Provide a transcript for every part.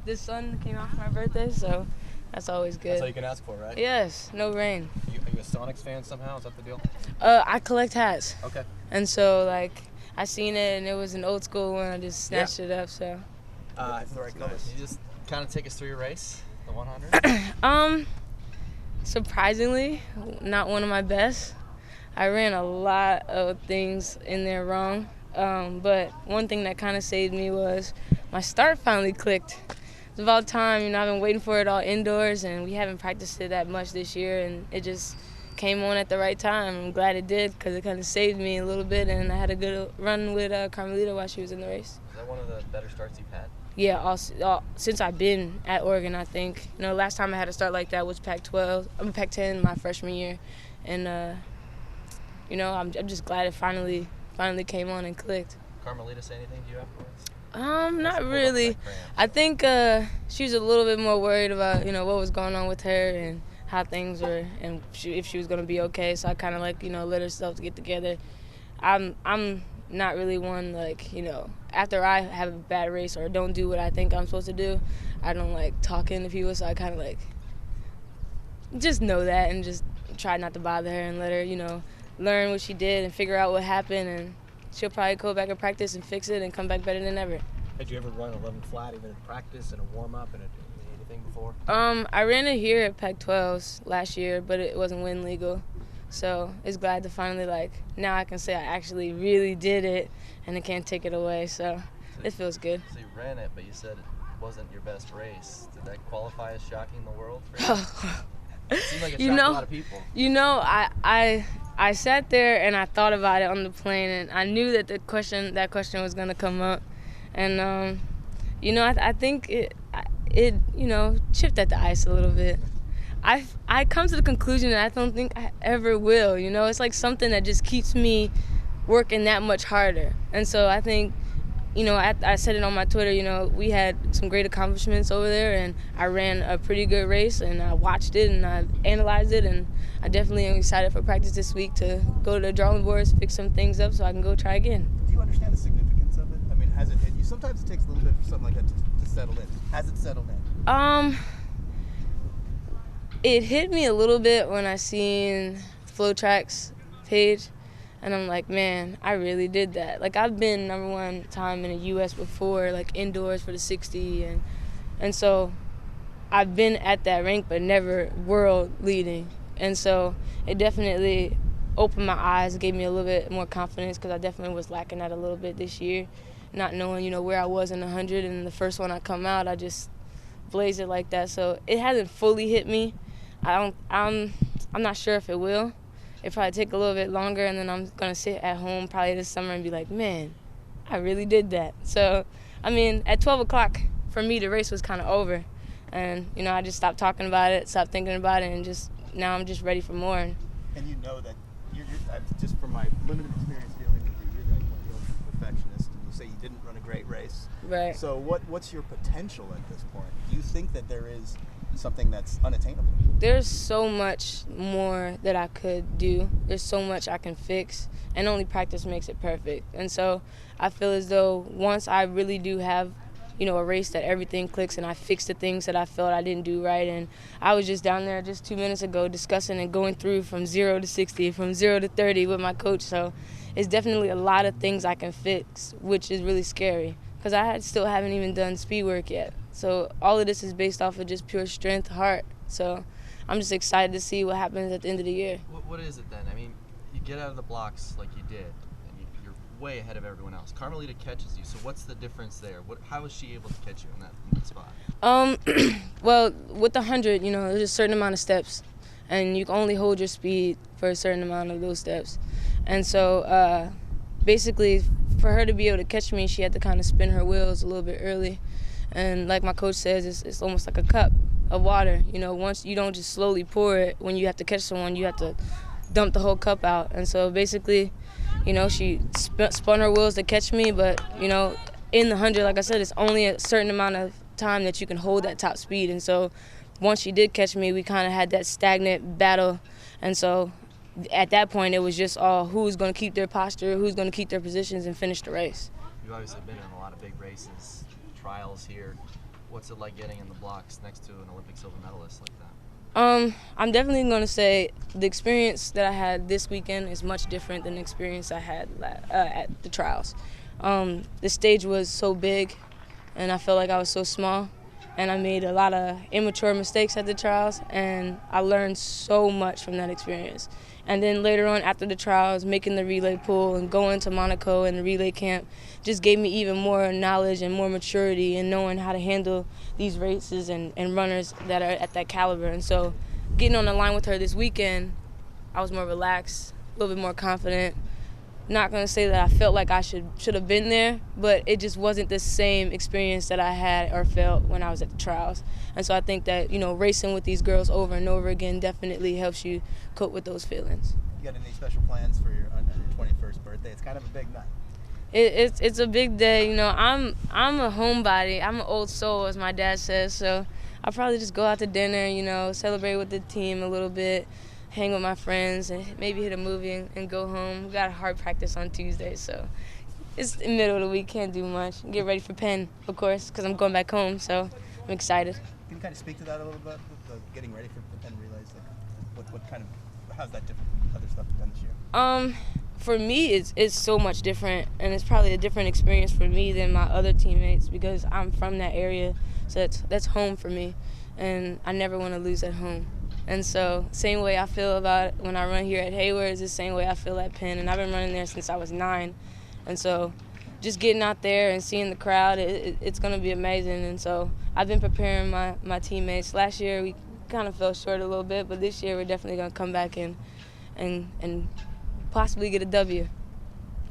the sun came out for my birthday, so that's always good. That's all you can ask for, right? Yes, no rain. Are you a Sonics fan somehow? Is that the deal? I collect hats. Okay. And so, like, I seen it, and it was an old school one. I just snatched it up, so. It's the right colors. Can you just kind of take us through your race, the 100? Surprisingly, not one of my best. I ran a lot of things in there wrong, but one thing that kind of saved me was my start finally clicked. It's about time, I've been waiting for it all indoors, and we haven't practiced it that much this year, and it just came on at the right time. I'm glad it did because it kind of saved me a little bit, and I had a good run with Carmelita while she was in the race. Is that one of the better starts you've had? Yeah, since I've been at Oregon, I think. Last time I had a start like that was Pac-10 my freshman year, and I'm just glad it finally came on and clicked. Carmelita say anything to you afterwards? Not really. I think she was a little bit more worried about what was going on with her and how things were, and if she was gonna be okay. So I kind of let herself to get together. I'm not really one after I have a bad race or don't do what I think I'm supposed to do, I don't like talking to people. So I kind of just know that and just try not to bother her and let her learn what she did and figure out what happened, and she'll probably go back and practice and fix it and come back better than ever. Had you ever run 11 flat, even in practice and a warm-up and anything before? I ran it here at Pac-12s last year, but it wasn't win legal. So it's glad to finally, now I can say I actually really did it and I can't take it away. So it feels good. So you ran it, but you said it wasn't your best race. Did that qualify as shocking the world for you? It seemed like it shocked a lot of people. I sat there and I thought about it on the plane, and I knew that that question was going to come up. And, I think it chipped at the ice a little bit. I come to the conclusion that I don't think I ever will. It's like something that just keeps me working that much harder. And so I think, I said it on my Twitter, we had some great accomplishments over there, and I ran a pretty good race, and I watched it and I analyzed it, and I definitely am excited for practice this week to go to the drawing boards, fix some things up so I can go try again. Do you understand the significance of it? I mean, has it hit you? Sometimes it takes a little bit for something like that to settle in. Has it settled in? It hit me a little bit when I seen FlowTrack's page, and I'm like, man, I really did that. I've been #1 time in the U.S. before, indoors for the 60, and so I've been at that rank, but never world leading. And so it definitely opened my eyes, gave me a little bit more confidence, because I definitely was lacking that a little bit this year, not knowing, where I was in the 100, and the first one I come out, I just blazed it like that. So it hasn't fully hit me. I'm not sure if it will. It probably take a little bit longer, and then I'm gonna sit at home probably this summer and be like, man, I really did that. So, at 12 o'clock for me, the race was kind of over, and I just stopped talking about it, stopped thinking about it, and now I'm just ready for more. And you know that you're just from my limited experience dealing with you, you're one of the perfectionist, and you say you didn't run a great race. Right. So what's your potential at this point? Do you think that there is something that's unattainable? There's so much more that I could do. There's so much I can fix, and only practice makes it perfect. And so I feel as though once I really do have, a race that everything clicks and I fix the things that I felt I didn't do right. And I was just down there just 2 minutes ago discussing and going through from 0 to 60, from 0 to 30 with my coach. So it's definitely a lot of things I can fix, which is really scary, because I still haven't even done speed work yet. So all of this is based off of just pure strength, heart. So I'm just excited to see what happens at the end of the year. What is it then? You get out of the blocks like you did, and you're way ahead of everyone else. Carmelita catches you, so what's the difference there? How is she able to catch you in that spot? Well, with the 100, there's a certain amount of steps, and you can only hold your speed for a certain amount of those steps. And so basically, for her to be able to catch me, she had to kind of spin her wheels a little bit early. And like my coach says, it's almost like a cup of water. Once you don't just slowly pour it, when you have to catch someone, you have to dump the whole cup out. And so basically, she spun her wheels to catch me, but, in the 100, like I said, it's only a certain amount of time that you can hold that top speed. And so once she did catch me, we kind of had that stagnant battle. And so at that point, it was just who's going to keep their posture, who's going to keep their positions and finish the race. You've obviously been in a lot of big races, trials here. What's it like getting in the blocks next to an Olympic silver medalist like that? I'm definitely going to say the experience that I had this weekend is much different than the experience I had at the trials. The stage was so big, and I felt like I was so small, and I made a lot of immature mistakes at the trials, and I learned so much from that experience. And then later on, after the trials, making the relay pool and going to Monaco and the relay camp just gave me even more knowledge and more maturity and knowing how to handle these races and runners that are at that caliber. And so getting on the line with her this weekend, I was more relaxed, a little bit more confident. Not going to say that I felt like I should have been there, but it just wasn't the same experience that I had or felt when I was at the trials. And so I think that, racing with these girls over and over again definitely helps you cope with those feelings. You got any special plans for your 21st birthday? It's kind of a big night. It's a big day. I'm a homebody. I'm an old soul, as my dad says. So I'll probably just go out to dinner, celebrate with the team a little bit, hang with my friends, and maybe hit a movie and go home. We got a hard practice on Tuesday, so it's the middle of the week, can't do much. Get ready for Penn, of course, because I'm going back home, so I'm excited. Can you kind of speak to that a little bit, with the getting ready for Penn Relays? Like, how's that different from other stuff you've done this year? For me, it's so much different, and it's probably a different experience for me than my other teammates because I'm from that area, so that's home for me, and I never want to lose at home. And so same way I feel about when I run here at Hayward is the same way I feel at Penn, and I've been running there since I was 9. And so just getting out there and seeing the crowd, it's going to be amazing. And so I've been preparing my teammates. Last year we kind of fell short a little bit, but this year we're definitely going to come back and possibly get a W.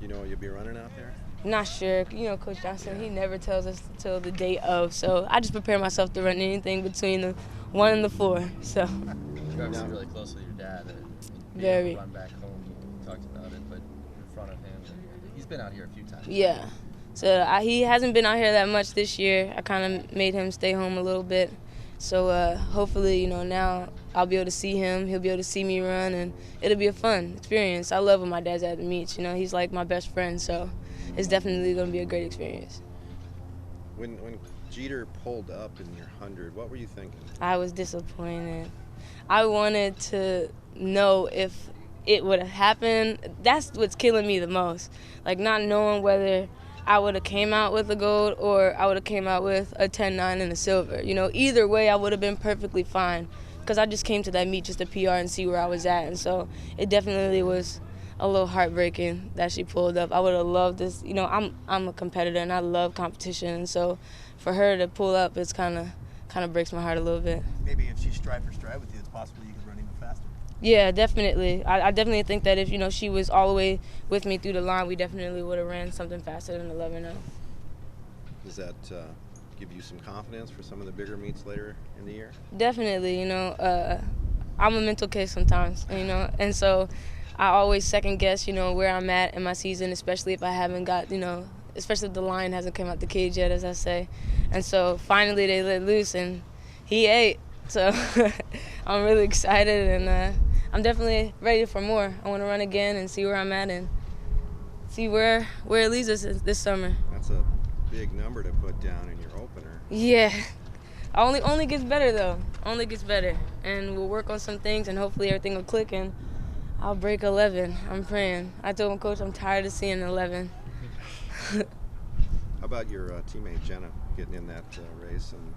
You know what you'll be running out there? Not sure. Coach Johnson, he never tells us until the day of. So I just prepare myself to run anything between the 1 and the 4. So. You're obviously really close with your dad. Very. Run back home, you talked about it, but in front of him, he's been out here a few times. Yeah. So he hasn't been out here that much this year. I kind of made him stay home a little bit. So hopefully, now I'll be able to see him. He'll be able to see me run, and it'll be a fun experience. I love when my dad's at the meets. He's like my best friend, so it's definitely going to be a great experience. When Jeter pulled up in your 100, what were you thinking? I was disappointed. I wanted to know if it would have happened. That's what's killing me the most. Like not knowing whether I would have came out with a gold or I would have came out with a 10-9 and a silver. Either way I would have been perfectly fine because I just came to that meet just to PR and see where I was at. And so it definitely was a little heartbreaking that she pulled up. I would have loved this. I'm a competitor and I love competition. And so for her to pull up, it's kind of breaks my heart a little bit. Maybe if she stride for stride with you, it's possible you could run even faster. Yeah, definitely. I definitely think that if she was all the way with me through the line, we definitely would have ran something faster than 11-0. Does that give you some confidence for some of the bigger meets later in the year? Definitely. I'm a mental case sometimes. And so I always second guess where I'm at in my season, especially if I haven't got especially if the line hasn't come out the cage yet, as I say. And so finally they let loose, and he ate. So I'm really excited, and I'm definitely ready for more. I want to run again and see where I'm at and see where it leads us this summer. That's a big number to put down in your opener. Yeah. Only gets better, though. Only gets better. And we'll work on some things, and hopefully everything will click, and I'll break 11. I'm praying. I told my coach I'm tired of seeing 11. How about your teammate Jenna getting in that race and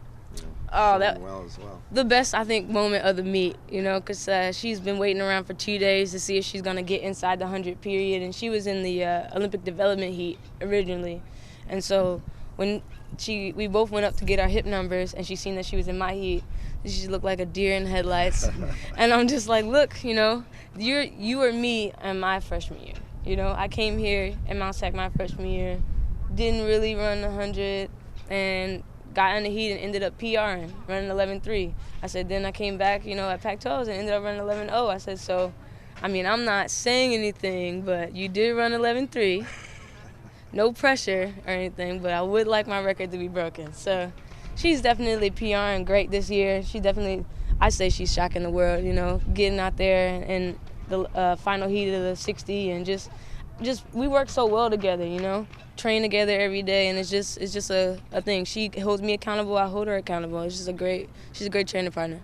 showing well as well? The best, I think, moment of the meet, because she's been waiting around for 2 days to see if she's going to get inside the 100 period, and she was in the Olympic development heat originally. And so when we both went up to get our hip numbers, and she seen that she was in my heat, she looked like a deer in headlights. And I'm just like, look, you were me in my freshman year. I came here in Mount SAC my freshman year, didn't really run 100, and got in the heat and ended up PRing, running 11.3. I said, then I came back, at Pac-12s and ended up running 11.0. I said, so, I'm not saying anything, but you did run 11.3. No pressure or anything, but I would like my record to be broken. So she's definitely PRing great this year. She definitely, I say she's shocking the world, getting out there in the final heat of the 60 and just we work so well together, you know, train together every day, and it's just a thing. She holds me accountable, I hold her accountable. She's a great trainer partner.